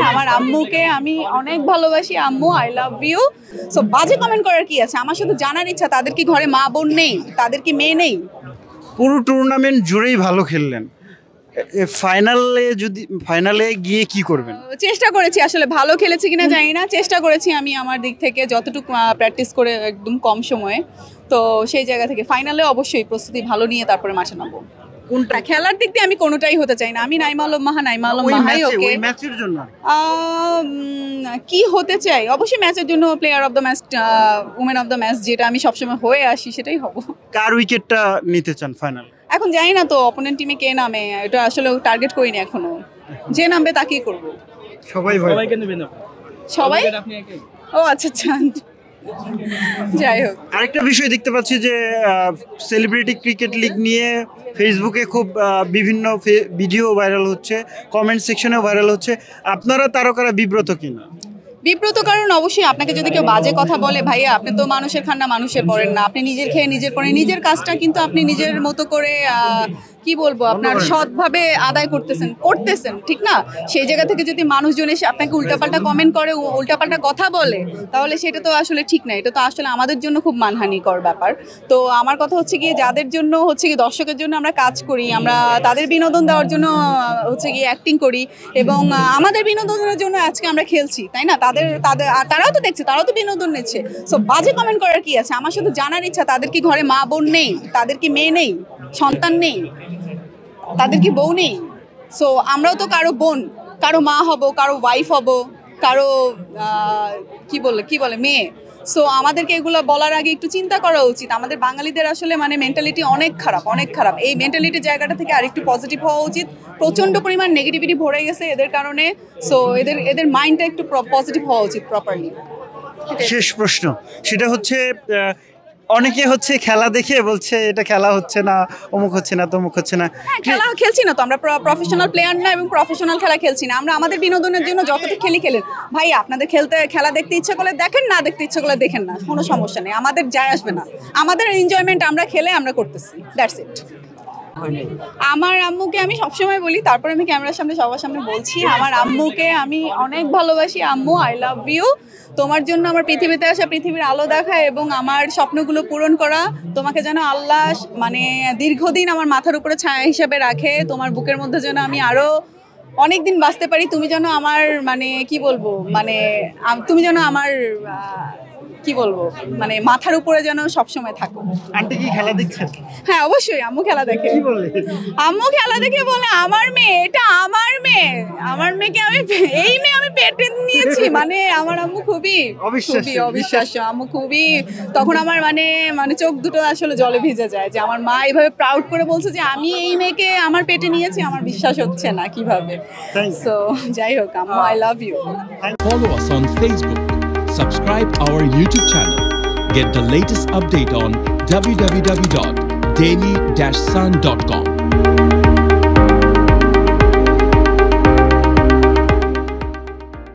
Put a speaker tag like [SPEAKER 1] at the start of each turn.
[SPEAKER 1] আমার আম্মুকে আমি অনেক ভালোবাসি। আম্মু আই লাভ ইউ। সো বাজে কমেন্ট করার কি আছে? আমার শুধু জানার ইচ্ছা তাদের কি ঘরে মা বোন নেই, তাদের কি মেয়ে নেই?
[SPEAKER 2] পুরো টুর্নামেন্ট জুড়েই ভালো খেললেন, ফাইনালে গিয়ে কি করবেন?
[SPEAKER 1] চেষ্টা করেছি, আসলে ভালো খেলেছি কিনা জানি না, চেষ্টা করেছি আমি আমার দিক থেকে যতটুকু প্র্যাকটিস করে একদম কম সময়ে। তো সেই জায়গা থেকে ফাইনালে অবশ্যই প্রস্তুতি ভালো নিয়ে তারপরে মাঠে নামবো। কোনটা খেলার দিক দিয়ে আমি কোনোটাই হতে চাই না। আমি নাইমা আলম মাহাই ওকে
[SPEAKER 2] ম্যাচের জন্য
[SPEAKER 1] কি হতে চাই, অবশ্যই ম্যাচের জন্য player of the match, women of the match যেটা আমি সবসময় হয়ে আসি সেটাই হব।
[SPEAKER 2] কার উইকেটটা নিতে চান ফাইনাল?
[SPEAKER 1] এখন জানি না তো অপোনেন্ট টিমে কে নামে, এটা আসলে টার্গেট করিনি এখনো। যে নামবে তাকেই করব।
[SPEAKER 2] সবাইকে নেবেন?
[SPEAKER 1] সবাই? ও আচ্ছা আচ্ছা, যাই হোক।
[SPEAKER 2] আরেকটা বিষয় দেখতে পাচ্ছি যে সেলিব্রিটি ক্রিকেট লিগ নিয়ে ফেসবুকে খুব বিভিন্ন ভিডিও ভাইরাল হচ্ছে, কমেন্ট সেকশনেও ভাইরাল হচ্ছে। আপনারা তারকারা বিব্রত কিনা?
[SPEAKER 1] বিব্রত কারণ অবশ্যই আপনাকে যদি কেউ বাজে কথা বলে, ভাইয়া আপনি তো মানুষের খান না, মানুষের পড়েন না, আপনি নিজের খেয়ে নিজের পড়েন, নিজের কাজটা কিন্তু আপনি নিজের মতো করে কি বলবো আপনার সৎভাবে আদায় করতেছেন ঠিক না? সেই জায়গা থেকে যদি মানুষজন এসে আপনাকে উল্টাপাল্টা কমেন্ট করে, উল্টাপাল্টা কথা বলে, তাহলে সেটা তো আসলে ঠিক না। এটা তো আসলে আমাদের জন্য খুব মানহানিকর ব্যাপার। তো আমার কথা হচ্ছে গিয়ে যাদের জন্য হচ্ছে কি দর্শকের জন্য আমরা কাজ করি, আমরা তাদের বিনোদন দেওয়ার জন্য হচ্ছে গিয়ে অ্যাক্টিং করি এবং আমাদের বিনোদনের জন্য আজকে আমরা খেলছি, তাই না? তারাও তো দেখছে, তারাও তো বিনোদন নিচ্ছে। সো বাজে কমেন্ট করার কি আছে? আমার শুধু জানার ইচ্ছা তাদের কি ঘরে মা বোন নেই, তাদের কি মেয়ে নেই, সন্তান নেই, তাদের কি বউ নেই? সো আমরাও তো কারো বোন, কারো মা হব, কারো ওয়াইফ হব, কারো কি বলে মেয়ে। সো আমাদেরকে এগুলো বলার আগে একটু চিন্তা করা উচিত। আমাদের বাঙালিদের আসলে মানে মেন্টালিটি অনেক খারাপ। এই মেন্টালিটির জায়গাটা থেকে আরেকটু পজিটিভ হওয়া উচিত। প্রচণ্ড পরিমাণ নেগেটিভিটি ভরে গেছে এদের কারণে। সো এদের মাইন্ডটা একটু পজিটিভ হওয়া উচিত প্রপারলি।
[SPEAKER 2] শেষ প্রশ্ন, সেটা হচ্ছে অনেকে হচ্ছে খেলা দেখে বলছে এটা খেলা হচ্ছে না, অমুক হচ্ছে না, তমুক হচ্ছে না।
[SPEAKER 1] খেলা খেলছি না তো, আমরা প্রফেশনাল প্লেয়ার না এবং প্রফেশনাল খেলা খেলছি না। আমরা আমাদের বিনোদনের জন্য যতটুকু খেলেন ভাই, আপনাদের খেলা দেখতে ইচ্ছা করলে দেখেন, না দেখতে ইচ্ছা করলে দেখেন না, কোনো সমস্যা নেই, আমাদের যায় আসবে না। আমাদের এনজয়মেন্ট আমরা খেলে আমরা করতেছি, দ্যাটস ইট। আমার আম্মুকে আমি সবসময় বলি, তারপর আমি ক্যামেরার সামনে সবার সামনে বলছি, আমার আম্মুকে আমি অনেক ভালোবাসি। আম্মু আই লাভ ইউ। তোমার জন্য আমার পৃথিবীতে আসা, পৃথিবীর আলো দেখা এবং আমার স্বপ্নগুলো পূরণ করা। তোমাকে যেন আল্লাহ মানে দীর্ঘদিন আমার মাথার উপরে ছায়া হিসেবে রাখে, তোমার বুকের মধ্যে যেন আমি আরো অনেক দিন বাঁচতে পারি। তুমি যেন আমার মানে কি বলবো, মানে তুমি যেন আমার কি বলবো মানে মাথার উপরে যেন সবসময় থাকো।
[SPEAKER 2] আন্টি কি খেলা দেখছেন?
[SPEAKER 1] হ্যাঁ অবশ্যই, আম্মু খেলা দেখে। আম্মু খেলা দেখে বলে আমার মেয়ে, এটা আমার মেয়েকে আমি আমি পেটে নিয়েছি। মানে আমার আম্মু খুবই অবিশ্বাস্য। আম্মু খুবই, তখন আমার মানে চোখ দুটো আসলে জলে ভিজে যায় যে আমার মা এইভাবে প্রাউড করে বলছে যে আমি এই মেয়েকে আমার পেটে নিয়েছি, আমার বিশ্বাস হচ্ছে না কিভাবে। সো যাই হোক, আম্মু I love you.
[SPEAKER 3] Follow us on Facebook. Subscribe our YouTube channel. Get the latest update on www.daily-sun.com.